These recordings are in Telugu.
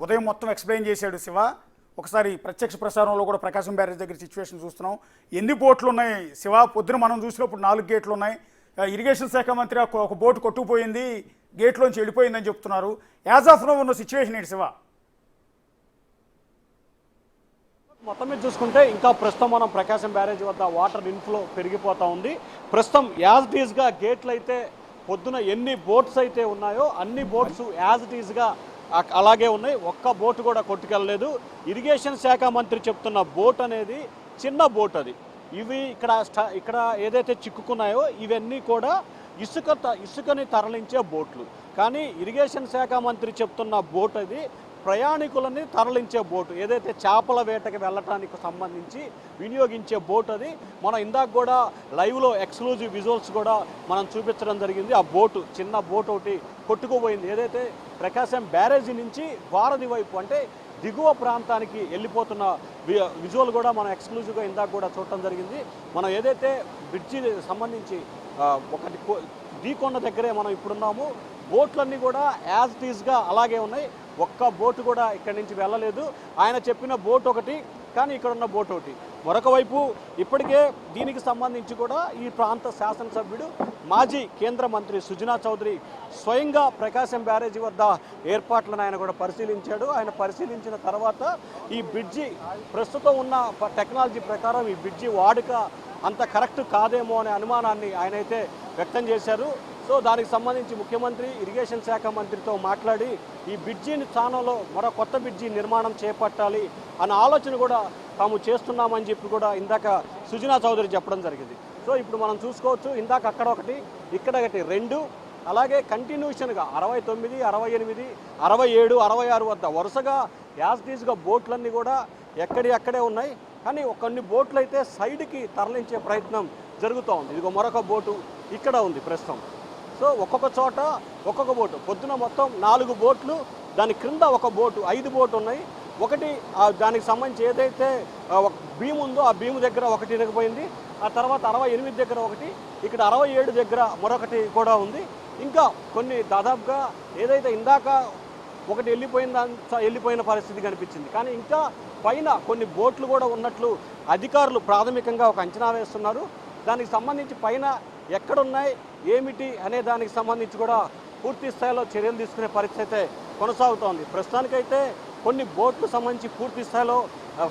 ఉదయం మొత్తం ఎక్స్ప్లెయిన్ చేశాడు శివ. ఒకసారి ప్రత్యక్ష ప్రసారంలో కూడా ప్రకాశం బ్యారేజ్ దగ్గర సిచ్యువేషన్ చూస్తున్నాం. ఎన్ని బోట్లు ఉన్నాయి శివ? పొద్దున మనం చూసినప్పుడు 4 గేట్లు ఉన్నాయి. ఇరిగేషన్ శాఖ మంత్రి ఒక బోటు కొట్టుకుపోయింది, గేట్లోంచి వెళ్ళిపోయిందని చెప్తున్నారు. యాజ్ ఆఫ్ నో ఉన్న సిచ్యువేషన్ ఏంటి శివ? మొత్తం మీద చూసుకుంటే ఇంకా ప్రస్తుతం మనం ప్రకాశం బ్యారేజ్ వద్ద వాటర్ ఇన్ఫ్లో పెరిగిపోతూ ఉంది. ప్రస్తుతం యాజ్ ఇట్ ఈజ్గా గేట్లు అయితే పొద్దున ఎన్ని బోట్స్ అయితే ఉన్నాయో అన్ని బోట్స్ యాజ్ ఇట్ ఈజ్గా అలాగే ఉన్నాయి. ఒక్క బోటు కూడా కొట్టుకెళ్ళలేదు. ఇరిగేషన్ శాఖ మంత్రి చెప్తున్న బోట్ అనేది చిన్న బోట్. అది ఇవి ఇక్కడ ఏదైతే చిక్కుకున్నాయో ఇవన్నీ కూడా ఇసుకని తరలించే బోట్లు. కానీ ఇరిగేషన్ శాఖ మంత్రి చెప్తున్న బోట్ అది ప్రయాణికులని తరలించే బోటు, ఏదైతే చేపల వేటకి వెళ్ళటానికి సంబంధించి వినియోగించే బోట్ అది. మనం ఇందాక కూడా లైవ్లో ఎక్స్క్లూజివ్ విజువల్స్ కూడా మనం చూపించడం జరిగింది. ఆ బోటు చిన్న బోట్ ఒకటి కొట్టుకుపోయింది. ఏదైతే ప్రకాశం బ్యారేజీ నుంచి వారధి వైపు అంటే దిగువ ప్రాంతానికి వెళ్ళిపోతున్న విజువల్ కూడా మనం ఎక్స్క్లూజివ్గా ఇందాక కూడా చూడటం జరిగింది. మనం ఏదైతే బ్రిడ్జి సంబంధించి ఒకటి ఢీకొండ దగ్గరే మనం ఇప్పుడున్నాము. బోట్లన్నీ కూడా యాజ్ ఇట్ ఈజ్గా అలాగే ఉన్నాయి. ఒక్క బోటు కూడా ఇక్కడి నుంచి వెళ్ళలేదు. ఆయన చెప్పిన బోట్ ఒకటి, కానీ ఇక్కడ ఉన్న బోట్ ఒకటి. మరొక వైపు ఇప్పటికే దీనికి సంబంధించి కూడా ఈ ప్రాంత శాసనసభ్యుడు మాజీ కేంద్ర మంత్రి సుజనా చౌదరి స్వయంగా ప్రకాశం బ్యారేజీ వద్ద ఏర్పాట్లను ఆయన కూడా పరిశీలించాడు. ఆయన పరిశీలించిన తర్వాత ఈ బ్రిడ్జి ప్రస్తుతం ఉన్న టెక్నాలజీ ప్రకారం ఈ బ్రిడ్జి వాడుక అంత కరెక్ట్ కాదేమో అనే అనుమానాన్ని ఆయన అయితే వ్యక్తం చేశారు. సో దానికి సంబంధించి ముఖ్యమంత్రి ఇరిగేషన్ శాఖ మంత్రితో మాట్లాడి ఈ బ్రిడ్జిని స్థానంలో మరో కొత్త బ్రిడ్జి నిర్మాణం చేపట్టాలి అన్న ఆలోచన కూడా తాము చేస్తున్నామని చెప్పి కూడా ఇందాక సుజనా చౌదరి చెప్పడం జరిగింది. సో ఇప్పుడు మనం చూసుకోవచ్చు, ఇందాక అక్కడ ఒకటి, ఇక్కడ ఒకటి, 2, అలాగే కంటిన్యూషన్గా 69, 68, 67, 66 వద్ద వరుసగా యాజ్టీజ్గా బోట్లన్నీ కూడా అక్కడే ఉన్నాయి. కానీ కొన్ని బోట్లు అయితే సైడ్కి తరలించే ప్రయత్నం జరుగుతూ ఉంది. ఇదిగో మరొక బోటు ఇక్కడ ఉంది ప్రస్తుతం. సో ఒక్కొక్క చోట ఒక్కొక్క బోటు. పొద్దున మొత్తం 4 బోట్లు, దాని క్రింద ఒక బోటు, 5 బోట్లు ఉన్నాయి. ఒకటి దానికి సంబంధించి ఏదైతే ఒక భీము ఉందో ఆ భీము దగ్గర ఒకటి ఇరగపోయింది. ఆ తర్వాత 68 దగ్గర ఒకటి, ఇక్కడ 67 దగ్గర మరొకటి కూడా ఉంది. ఇంకా కొన్ని దాదాపుగా ఏదైతే ఇందాక ఒకటి వెళ్ళిపోయిన పరిస్థితి కనిపించింది. కానీ ఇంకా పైన కొన్ని బోట్లు కూడా ఉన్నట్లు అధికారులు ప్రాథమికంగా ఒక అంచనా వేస్తున్నారు. దానికి సంబంధించి పైన ఎక్కడున్నాయి ఏమిటి అనే దానికి సంబంధించి కూడా పూర్తి స్థాయిలో చర్యలు తీసుకునే పరిస్థితి అయితే కొనసాగుతోంది. ప్రస్తుతానికైతే కొన్ని బోట్లు సంబంధించి పూర్తి స్థాయిలో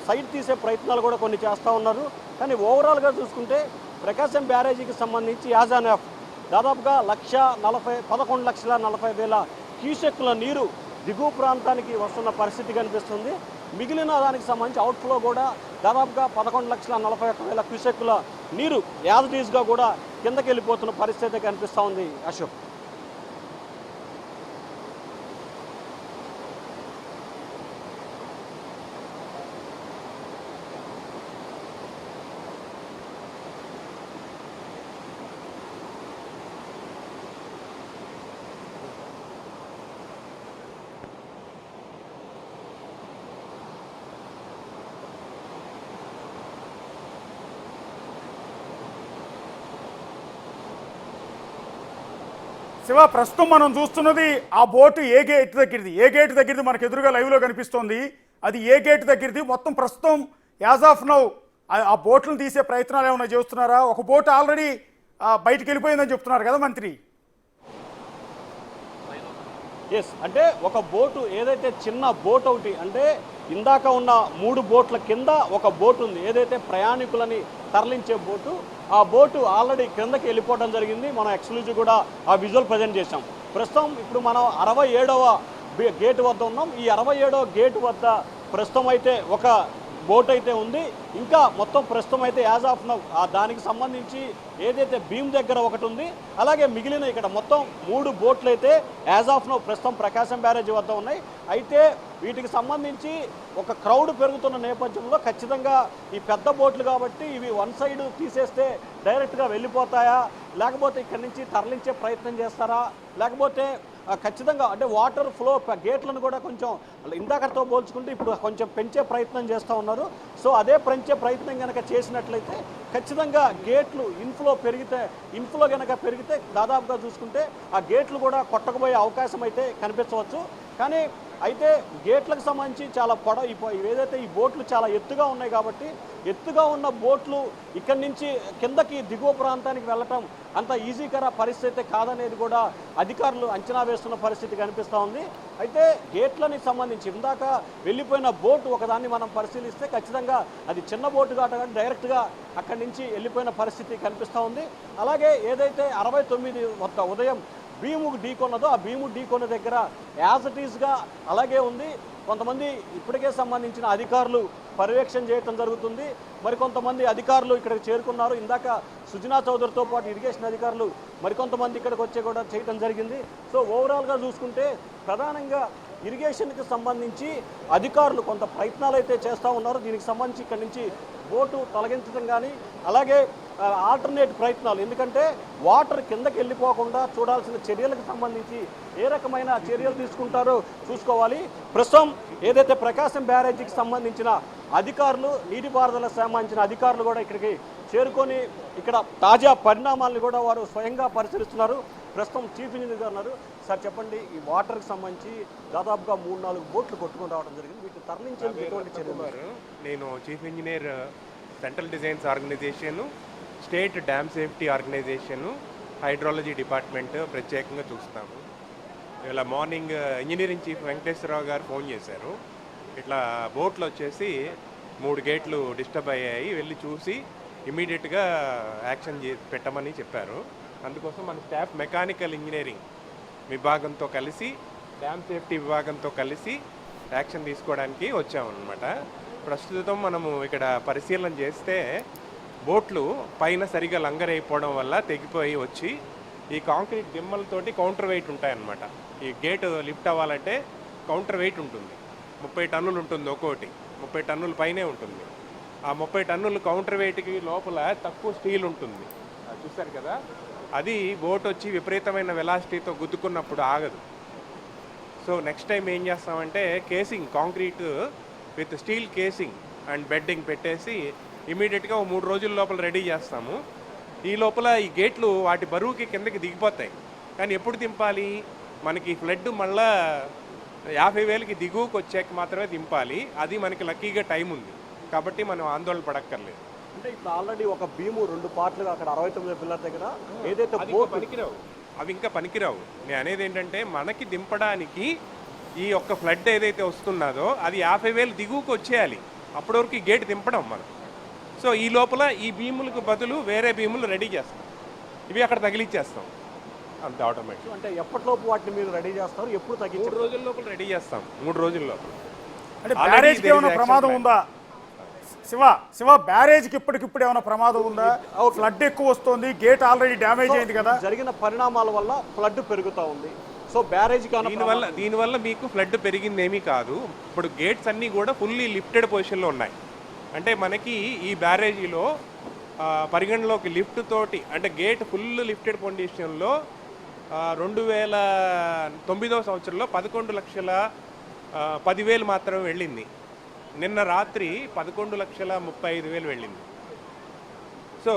సైడ్ తీసే ప్రయత్నాలు కూడా కొన్ని చేస్తూ ఉన్నారు. కానీ ఓవరాల్గా చూసుకుంటే ప్రకాశం బ్యారేజీకి సంబంధించి యాజ్ ఆన్ ఆఫ్ దాదాపుగా 11,40,000 క్యూసెక్కుల నీరు దిగువ ప్రాంతానికి వస్తున్న పరిస్థితి కనిపిస్తుంది. మిగిలిన దానికి సంబంధించి అవుట్ఫ్లో కూడా దాదాపుగా 11,41,000 క్యూసెక్కుల నీరు యాజ్ ఇట్ ఈజ్గా కూడా కిందకి వెళ్ళిపోతున్న పరిస్థితి కనిపిస్తూ ఉంది. అశోక్, శివ, ప్రస్తుతం మనం చూస్తున్నది ఆ బోటు ఏ గేట్ దగ్గరది మనకు ఎదురుగా లైవ్లో కనిపిస్తోంది. అది ఏ గేట్ దగ్గరది? మొత్తం ప్రస్తుతం యాజ్ ఆఫ్ నౌ ఆ బోట్లను తీసే ప్రయత్నాలు ఏమైనా చేస్తున్నారా? ఒక బోటు ఆల్రెడీ బయటికి వెళ్ళిపోయిందని చెప్తున్నారు కదా మంత్రి. ఎస్, అంటే ఒక బోటు ఏదైతే చిన్న బోట్ ఒకటి, అంటే ఇందాక ఉన్న 3 బోట్ల కింద ఒక బోటు ఉంది, ఏదైతే ప్రయాణికులని తరలించే బోటు. ఆ బోటు ఆల్రెడీ కిందకి వెళ్ళిపోవడం జరిగింది. మనం ఎక్స్క్లూజివ్ కూడా ఆ విజువల్ ప్రజెంట్ చేసాం. ప్రస్తుతం ఇప్పుడు మనం 67వ గేటు వద్ద ఉన్నాం. ఈ 67వ గేటు వద్ద ప్రస్తుతం అయితే ఒక బోట్ అయితే ఉంది. ఇంకా మొత్తం ప్రస్తుతం అయితే యాజ్ ఆఫ్ నౌ దానికి సంబంధించి ఏదైతే భీమ్ దగ్గర ఒకటి ఉంది, అలాగే మిగిలిన ఇక్కడ మొత్తం 3 బోట్లు అయితే యాజ్ ఆఫ్ నౌ ప్రస్తుతం ప్రకాశం బ్యారేజ్ వద్ద ఉన్నాయి. అయితే వీటికి సంబంధించి ఒక క్రౌడ్ పెరుగుతున్న నేపథ్యంలో ఖచ్చితంగా ఈ పెద్ద బోట్లు కాబట్టి ఇవి వన్ సైడ్ తీసేస్తే డైరెక్ట్గా వెళ్ళిపోతాయా, లేకపోతే ఇక్కడి నుంచి తరలించే ప్రయత్నం చేస్తారా, లేకపోతే ఖచ్చితంగా అంటే వాటర్ ఫ్లో గేట్లను కూడా కొంచెం ఇందాకతో పోల్చుకుంటే ఇప్పుడు కొంచెం పెంచే ప్రయత్నం చేస్తూ ఉన్నారు. సో అదే పెంచే ప్రయత్నం కనుక చేసినట్లయితే ఖచ్చితంగా గేట్లు ఇన్ఫ్లో కనుక పెరిగితే దాదాపుగా చూసుకుంటే ఆ గేట్లు కూడా కొట్టకపోయే అవకాశం అయితే కనిపించవచ్చు. కానీ అయితే గేట్లకు సంబంధించి చాలా ఏదైతే ఈ బోట్లు చాలా ఎత్తుగా ఉన్నాయి కాబట్టి ఎత్తుగా ఉన్న బోట్లు ఇక్కడి నుంచి కిందకి దిగువ ప్రాంతానికి వెళ్ళటం అంత ఈజీకర పరిస్థితి కాదనేది కూడా అధికారులు అంచనా వేస్తున్న పరిస్థితి కనిపిస్తూ ఉంది. అయితే గేట్లని సంబంధించి ఇందాక వెళ్ళిపోయిన బోటు ఒకదాన్ని మనం పరిశీలిస్తే ఖచ్చితంగా అది చిన్న బోటు కాదు, డైరెక్ట్గా అక్కడి నుంచి వెళ్ళిపోయిన పరిస్థితి కనిపిస్తూ ఉంది. అలాగే ఏదైతే 69 వద్ద ఉదయం భీము ఢీకొన్నదో ఆ భీము ఢీకొన్న దగ్గర యాజ్ ఇట్ ఈస్గా అలాగే ఉంది. కొంతమంది ఇప్పటికే సంబంధించిన అధికారులు పర్యవేక్షణ చేయడం జరుగుతుంది. మరికొంతమంది అధికారులు ఇక్కడికి చేరుకున్నారు. ఇందాక సుజనా చౌదరితో పాటు ఇరిగేషన్ అధికారులు మరికొంతమంది ఇక్కడికి వచ్చి కూడా చేయడం జరిగింది. సో ఓవరాల్గా చూసుకుంటే ప్రధానంగా ఇరిగేషన్కి సంబంధించి అధికారులు కొంత ప్రయత్నాలు అయితే చేస్తూ ఉన్నారు. దీనికి సంబంధించి ఇక్కడి నుంచి బోటు తొలగించడం కానీ అలాగే ఆల్టర్నేట్ ప్రయత్నాలు, ఎందుకంటే వాటర్ కిందకి వెళ్ళిపోకుండా చూడాల్సిన చర్యలకు సంబంధించి ఏ రకమైన చర్యలు తీసుకుంటారో చూసుకోవాలి. ప్రస్తుతం ఏదైతే ప్రకాశం బ్యారేజీకి సంబంధించిన అధికారులు, నీటిపారుదలకు సంబంధించిన అధికారులు కూడా ఇక్కడికి చేరుకొని ఇక్కడ తాజా పరిణామాలను కూడా వారు స్వయంగా పరిశీలిస్తున్నారు. ప్రస్తుతం చీఫ్ ఇంజనీర్ గారు ఉన్నారు. సార్ చెప్పండి, ఈ వాటర్కి సంబంధించి దాదాపుగా 3-4 బోట్లు కొట్టుకొని రావడం జరిగింది. వీటిని తరలించేందుకు ఎటువంటి చర్యలు? నేను chief engineer, central designs organisation, state dam safety organisation, hydrology department ప్రత్యేకంగా చూస్తాము. ఇలా మార్నింగ్ ఇంజనీరింగ్ చీఫ్ వెంకటేశ్వరరావు గారు ఫోన్ చేశారు. ఇట్లా బోట్లు వచ్చేసి 3 గేట్లు డిస్టర్బ్ అయ్యాయి, వెళ్ళి చూసి ఇమీడియట్గా యాక్షన్ పెట్టమని చెప్పారు. అందుకోసం మన స్టాఫ్ మెకానికల్ ఇంజనీరింగ్ విభాగంతో కలిసి, డ్యామ్ సేఫ్టీ విభాగంతో కలిసి యాక్షన్ తీసుకోవడానికి వచ్చామన్నమాట. ప్రస్తుతం మనము ఇక్కడ పరిశీలన చేస్తే బోట్లు పైన సరిగా లంగరైపోవడం వల్ల తెగిపోయి వచ్చి ఈ కాంక్రీట్ దిమ్మలతోటి కౌంటర్ వెయిట్ ఉంటాయన్నమాట. ఈ గేటు లిఫ్ట్ అవ్వాలంటే కౌంటర్ వెయిట్ ఉంటుంది, 30 టన్నులు ఉంటుంది, ఒక్కోటి 30 టన్నుల పైనే ఉంటుంది. ఆ 30 టన్నులు కౌంటర్ వెయిట్కి లోపల తక్కువ స్టీల్ ఉంటుంది, చూసారు కదా. అది బోట్ వచ్చి విపరీతమైన వెలాసిటీతో గుద్దుకున్నప్పుడు ఆగదు. సో నెక్స్ట్ టైం ఏం చేస్తామంటే casing, concrete with steel casing and bedding పెట్టేసి ఇమీడియట్గా 3 రోజుల లోపల రెడీ చేస్తాము. ఈ లోపల ఈ గేట్లు వాటి బరువుకి కిందకి దిగిపోతాయి. కానీ ఎప్పుడు దింపాలి? మనకి ఫ్లడ్ మళ్ళా 50,000కి దిగువకు వచ్చాక మాత్రమే దింపాలి. అది మనకి లక్కీగా టైం ఉంది కాబట్టి మనం ఆందోళన పడక్కర్లేదు. అంటే ఇప్పుడు ఆల్రెడీ ఒక భీము 2 పార్ట్లుగా అక్కడ 69 పిల్లర్ దగ్గర ఏదైతే పనికిరావు, అవి ఇంకా పనికిరావు. నేను అనేది ఏంటంటే మనకి దింపడానికి ఈ ఒక్క ఫ్లడ్ ఏదైతే వస్తున్నదో అది 50,000 దిగువకు వచ్చేయాలి. అప్పటి వరకు ఈ గేట్ దింపడం మనం. సో ఈ లోపల ఈ భీములకు బదులు వేరే భీములు రెడీ చేస్తాం, ఇవి అక్కడ తగిలిచ్చేస్తాం, అంత ఆటోమేటిక్. అంటే ఎప్పటిలోపు వాటిని మీరు రెడీ చేస్తారు? ఎప్పుడు 3 రోజుల లోపల రెడీ చేస్తాం, 3 రోజుల లోపల. అంటే బ్యారేజ్కి ఏమైనా ప్రమాదం ఉందా శివ? బ్యారేజ్కి ఇప్పటికిప్పుడు ఏమైనా ప్రమాదం ఉందా? ఫ్లడ్ ఎక్కువ వస్తుంది, గేట్ ఆల్రెడీ డ్యామేజ్ అయింది కదా. జరిగిన పరిణామాల వల్ల ఫ్లడ్ పెరుగుతూ ఉంది. సో బ్యారేజ్కి దీనివల్ల మీకు ఫ్లడ్ పెరిగిందేమీ కాదు. ఇప్పుడు గేట్స్ అన్నీ కూడా ఫుల్లీ లిఫ్టెడ్ పొజిషన్లో ఉన్నాయి. అంటే మనకి ఈ బ్యారేజీలో పరిగణలోకి లిఫ్ట్ తోటి, అంటే గేట్ ఫుల్ లిఫ్టెడ్ పొజిషన్లో 2009వ సంవత్సరంలో 11,10,000 మాత్రమే వెళ్ళింది. నిన్న రాత్రి 11,35,000 వెళ్ళింది. సో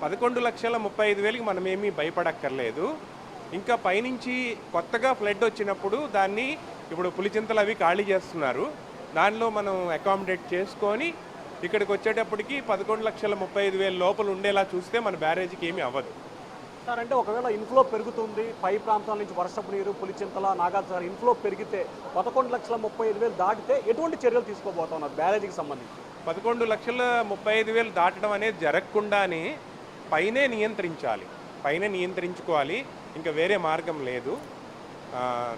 11,35,000కి మనమేమీ భయపడక్కర్లేదు. ఇంకా పైనుంచి కొత్తగా ఫ్లడ్ వచ్చినప్పుడు దాన్ని ఇప్పుడు పులిచింతలు అవి ఖాళీ చేస్తున్నారు, దానిలో మనం అకామిడేట్ చేసుకొని ఇక్కడికి వచ్చేటప్పటికి 11,35,000 లోపల ఉండేలా చూస్తే మన బ్యారేజీకి ఏమీ అవ్వదు. సార్ అంటే ఒకవేళ ఇన్ఫ్లో పెరుగుతుంది, పై ప్రాంతాల నుంచి వర్షపు నీరు, పులిచింతల, నాగార్జున ఇన్ఫ్లో పెరిగితే 11,35,000 దాటితే ఎటువంటి చర్యలు తీసుకోబోతున్నారు బ్యారేజీకి సంబంధించి? 11,35,000 దాటడం అనేది జరగకుండానే పైనే నియంత్రించుకోవాలి. ఇంకా వేరే మార్గం లేదు.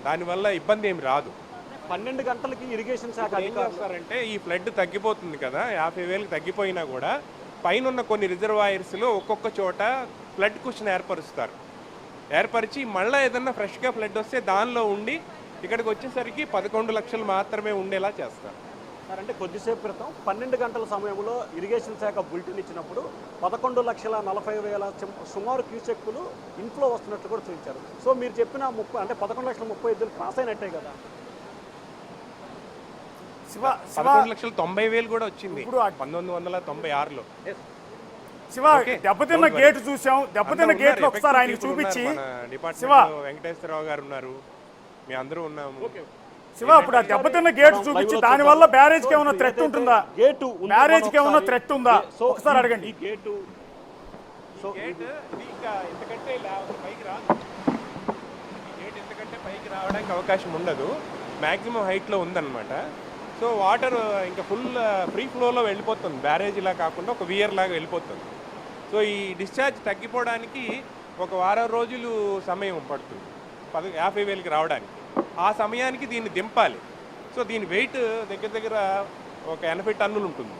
దానివల్ల ఇబ్బంది ఏమి రాదు. 12 గంటలకి ఇరిగేషన్ శాఖ ఏం చేస్తారంటే ఈ ఫ్లడ్ తగ్గిపోతుంది కదా, 50,000కి తగ్గిపోయినా కూడా పైన ఉన్న కొన్ని రిజర్వాయర్స్లో ఒక్కొక్క చోట ఫ్లడ్ కుషన్ ఏర్పరిచి మళ్ళీ ఏదన్నా ఫ్రెష్గా ఫ్లడ్ వస్తే దానిలో ఉండి ఇక్కడికి వచ్చేసరికి 11 లక్షలు మాత్రమే ఉండేలా చేస్తారు. సార్ అంటే కొద్దిసేపు క్రితం 12 గంటల సమయంలో ఇరిగేషన్ శాఖ బులెటిన్ ఇచ్చినప్పుడు 11,40,000 సుమారు క్యూసెక్కులు ఇన్ఫ్లో వస్తున్నట్లు కూడా చూపించారు. సో మీరు చెప్పిన 11,35,000 క్రాస్ అయినట్టే కదా. 11,90,000 కూడా వచ్చింది 1996లో. శివ దెబ్బతిన్న గేట్ చూసాం, దెబ్బతిన్న గేట్లు ఒకసారి ఆయన చూపించి. డిపార్ట్మెంట్ వెంకటేశ్వరరావు గారు ఉన్నారు, మీ అందరూ ఉన్నాము. శివ ఇప్పుడు ఆ దెబ్బతిన్న గేట్ చూపించి దాని వల్ల బ్యారేజ్ కి ఏమైనా థ్రెట్ ఉంటుందా? గేటు బ్యారేజ్ కి ఏమైనా థ్రెట్ ఉందా? ఒకసారి అడగండి. ఈ గేటు గేట్ ఇది ఇంకా ఇంతకంటే పైకి రాదు. ఈ గేట్ ఇంతకంటే పైకి రావడానికి అవకాశం ఉండదు. మ్యాక్సిమం హైట్లో ఉందన్నమాట. సో వాటర్ ఇంకా ఫుల్ ఫ్రీ ఫ్లోలో వెళ్ళిపోతుంది. బ్యారేజ్ ఇలా కాకుండా ఒక వియర్ లాగా వెళ్ళిపోతుంది. సో ఈ డిశ్చార్జ్ తగ్గిపోవడానికి ఒక వారం రోజులు సమయం పడుతుంది 50,000కి రావడానికి. ఆ సమయానికి దీన్ని దింపాలి. సో దీని వెయిట్ దగ్గర దగ్గర ఒక 80 టన్నులు ఉంటుంది.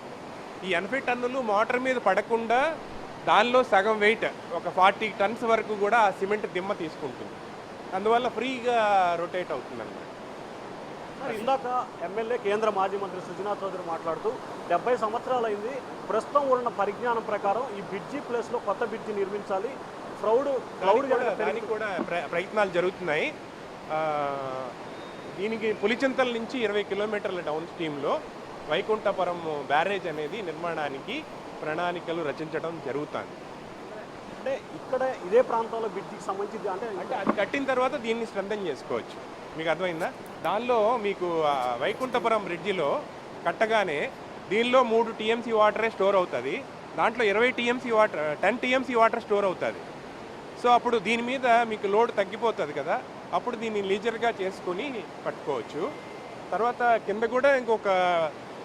ఈ 80 టన్నులు మోటార్ మీద పడకుండా దానిలో సగం వెయిట్ ఒక 40 టన్స్ వరకు కూడా ఆ సిమెంట్ దిమ్మ తీసుకుంటుంది. అందువల్ల ఫ్రీగా రొటేట్ అవుతుంది అన్నమాట. ఇందాక ఎమ్మెల్యే కేంద్ర మాజీ మంత్రి సుజనా చౌదరి మాట్లాడుతూ 70 సంవత్సరాలు అయింది, ప్రస్తుతం ఉన్న పరిజ్ఞానం ప్రకారం ఈ బ్రిడ్జి ప్లేస్లో కొత్త బ్రిడ్జి నిర్మించాలి, దానికి కూడా ప్రయత్నాలు జరుగుతున్నాయి. దీనికి పులిచింతల నుంచి 20 కిలోమీటర్ల డౌన్ స్ట్రీమ్లో వైకుంఠపురం బ్యారేజ్ అనేది నిర్మాణానికి ప్రణాళికలు రచించడం జరుగుతుంది. అంటే ఇక్కడ ఇదే ప్రాంతంలో బ్రిడ్జికి సంబంధించి అంటే అది కట్టిన తర్వాత దీన్ని స్ట్రెంథెన్ చేసుకోవచ్చు. మీకు అర్థమైందా? దానిలో మీకు వైకుంఠపురం బ్రిడ్జిలో కట్టగానే దీనిలో 3 TMC వాటరే స్టోర్ అవుతుంది. దాంట్లో 20 TMC water 10 TMC water store అవుతుంది. సో అప్పుడు దీని మీద మీకు లోడ్ తగ్గిపోతుంది కదా, అప్పుడు దీన్ని లీజర్గా చేసుకొని పట్టుకోవచ్చు. తర్వాత కింద కూడా ఇంకొక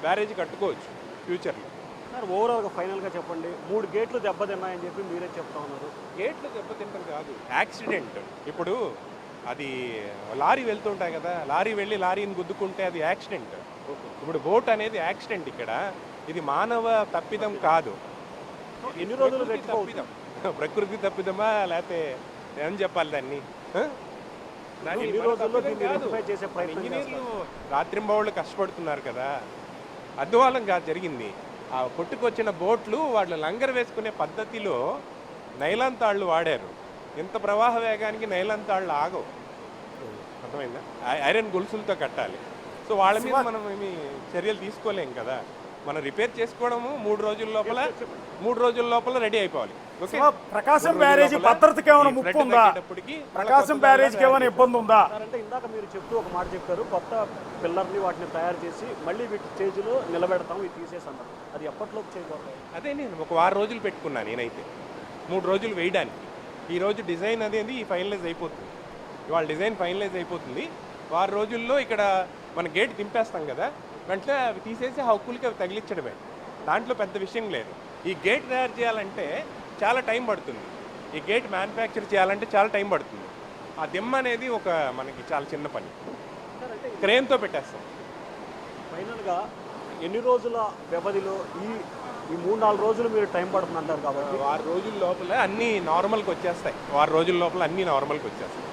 బ్యారేజ్ కట్టుకోవచ్చు ఫ్యూచర్లో. సార్ ఓవరాల్గా ఫైనల్గా చెప్పండి, 3 గేట్లు దెబ్బతిన్నాయని చెప్పి మీరే చెప్తా ఉన్నారు. గేట్లు దెబ్బతింటాం కాదు, యాక్సిడెంట్. ఇప్పుడు అది లారీ వెళ్తుంటాయి కదా, లారీ వెళ్ళి లారీని గుద్దుకుంటే అది యాక్సిడెంట్. ఇప్పుడు బోట్ అనేది యాక్సిడెంట్. ఇక్కడ ఇది మానవ తప్పిదం కాదు. ఎన్ని రోజులు తప్పిదం? ప్రకృతి తప్పిదమా లేకపోతే ఏం చెప్పాలి దాన్ని? ఇంజనీర్లు రాత్రింబవళ్ళు కష్టపడుతున్నారు కదా, అద్వాలంగా జరిగింది. ఆ కొట్టుకొచ్చిన బోట్లు వాళ్ళు లంగర్ వేసుకునే పద్ధతిలో నైలాన్ తాళ్ళు వాడారు. ఇంత ప్రవాహ వేగానికి నైలాన్ తాళ్ళు ఆగవు. అర్థమైందా? ఐరన్ గొలుసులతో కట్టాలి. సో వాళ్ళ మీద మనం ఏమి చర్యలు తీసుకోలేం కదా. మనం రిపేర్ చేసుకోవడము 3 రోజుల లోపల రెడీ అయిపోవాలి. ప్రకాశం బ్యారేజ్ భద్రతకి ఏమైనా ముప్పు ఉందా? ప్రకాశం బ్యారేజ్కి ఏమైనా ఇబ్బంది ఉందా? అంటే ఇందాక మీరు చెప్తూ ఒక మాట చెప్పారు, కొత్త పిల్లర్ని వాటిని తయారు చేసి మళ్ళీ వీటి స్టేజ్లో నిలబెడతాం, ఇది తీసేసన్నారు. అది ఎప్పటిలోకి చేయగలరు? అదే నేను ఒక వారం రోజులు పెట్టుకున్నాను. నేనైతే 3 రోజులు వేయడానికి. ఈరోజు డిజైన్ అనేది ఫైనలైజ్ అయిపోతుంది. ఇవాళ డిజైన్ ఫైనలైజ్ అయిపోతుంది. వారం రోజుల్లో ఇక్కడ మన గేట్ దింపేస్తాం కదా, వెంటనే అవి తీసేసి హక్కులకి అవి తగిలించడమే. దాంట్లో పెద్ద విషయం లేదు. ఈ గేట్ తయారు చేయాలంటే చాలా టైం పడుతుంది. ఈ గేట్ మ్యానుఫ్యాక్చర్ చేయాలంటే చాలా టైం పడుతుంది. ఆ దిమ్మ అనేది ఒక మనకి చాలా చిన్న పని, క్రేన్తో పెట్టేస్తాం. ఫైనల్గా ఎన్ని రోజుల వ్యవధిలో ఈ 3-4 రోజులు మీరు టైం పడుతుంది అంటారు కాబట్టి 6 రోజుల లోపల అన్నీ నార్మల్కి వచ్చేస్తాయి. 6 రోజుల లోపల అన్నీ నార్మల్కి వచ్చేస్తాయి.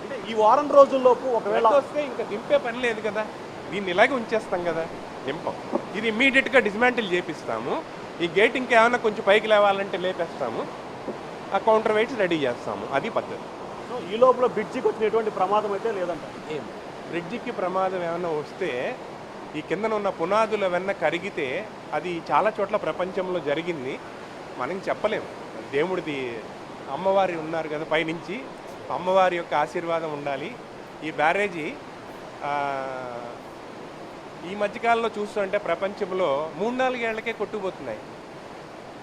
అంటే ఈ వారం రోజుల్లోపు ఒకవేళ వస్తే ఇంకా దింపే పని లేదు కదా, దీన్ని ఇలాగే ఉంచేస్తాం కదా, దింపం. ఇది ఇమ్మీడియట్గా డిస్మాంటిల్ చేపిస్తాము. ఈ గేట్ ఇంకేమైనా కొంచెం పైకి లేవాలంటే లేపేస్తాము, ఆ కౌంటర్ వెయిట్స్ రెడీ చేస్తాము. అది పద్ధతి. సో ఈ లోపల బ్రిడ్జికి వచ్చిన ఎటువంటి ప్రమాదం అయితే లేదంటారు? ఏం బ్రిడ్జికి ప్రమాదం ఏమైనా వస్తే ఈ కిందన ఉన్న పునాదులు ఏమన్నా కరిగితే అది చాలా చోట్ల ప్రపంచంలో జరిగింది, మనం చెప్పలేము. దేవుడిది అమ్మవారి ఉన్నారు కదా పైనుంచి, అమ్మవారి యొక్క ఆశీర్వాదం ఉండాలి. ఈ బ్యారేజీ ఈ మధ్యకాలంలో చూస్తుంటే ప్రపంచంలో 3-4 ఏళ్లకే కొట్టుకుపోతున్నాయి.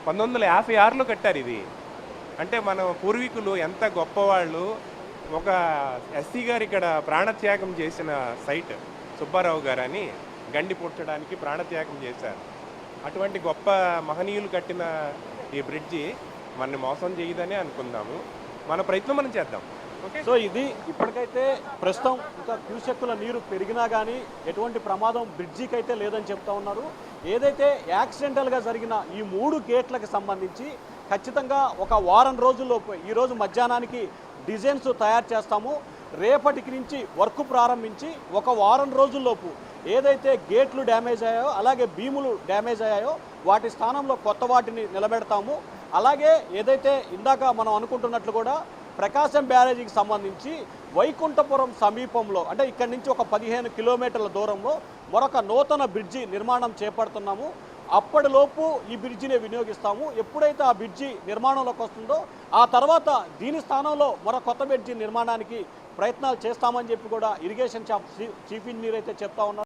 1956లో కట్టారు ఇది. అంటే మన పూర్వీకులు ఎంత గొప్పవాళ్ళు. ఒక ఎస్సీ గారు ఇక్కడ ప్రాణత్యాగం చేసిన సైట్, సుబ్బారావు గారు అని, గండి పుట్టడానికి ప్రాణత్యాగం చేశారు. అటువంటి గొప్ప మహనీయులు కట్టిన ఈ బ్రిడ్జి మనని మోసం చేయదని అనుకుందాము. మన ప్రయత్నం మనం చేద్దాం. ఓకే. సో ఇది ఇప్పటికైతే ప్రస్తుతం ఇంకా క్యూసెక్కుల నీరు పెరిగినా కానీ ఎటువంటి ప్రమాదం బ్రిడ్జికి అయితే లేదని చెప్తా ఉన్నారు. ఏదైతే యాక్సిడెంటల్గా జరిగిన ఈ 3 గేట్లకు సంబంధించి ఖచ్చితంగా ఒక వారం రోజుల్లోపు, ఈరోజు మధ్యాహ్నానికి డిజైన్స్ తయారు చేస్తాము. రేపటికి నుంచి వర్క్ ప్రారంభించి ఒక వారం రోజుల్లోపు ఏదైతే గేట్లు డ్యామేజ్ అయ్యాయో అలాగే బీములు డ్యామేజ్ అయ్యాయో వాటి స్థానంలో కొత్త వాటిని నిలబెడతాము. అలాగే ఏదైతే ఇందాక మనం అనుకుంటున్నట్లు కూడా ప్రకాశం బ్యారేజీకి సంబంధించి వైకుంఠపురం సమీపంలో, అంటే ఇక్కడి నుంచి ఒక 15 కిలోమీటర్ల దూరంలో మరొక నూతన బ్రిడ్జి నిర్మాణం చేపడుతున్నాము. అప్పటిలోపు ఈ బ్రిడ్జిని వినియోగిస్తాము. ఎప్పుడైతే ఆ బ్రిడ్జి నిర్మాణంలోకి వస్తుందో ఆ తర్వాత దీని స్థానంలో మరో కొత్త బ్రిడ్జి నిర్మాణానికి ప్రయత్నాలు చేస్తామని చెప్పి కూడా ఇరిగేషన్ చీఫ్ ఇంజనీర్ అయితే చెప్తా ఉన్నారు.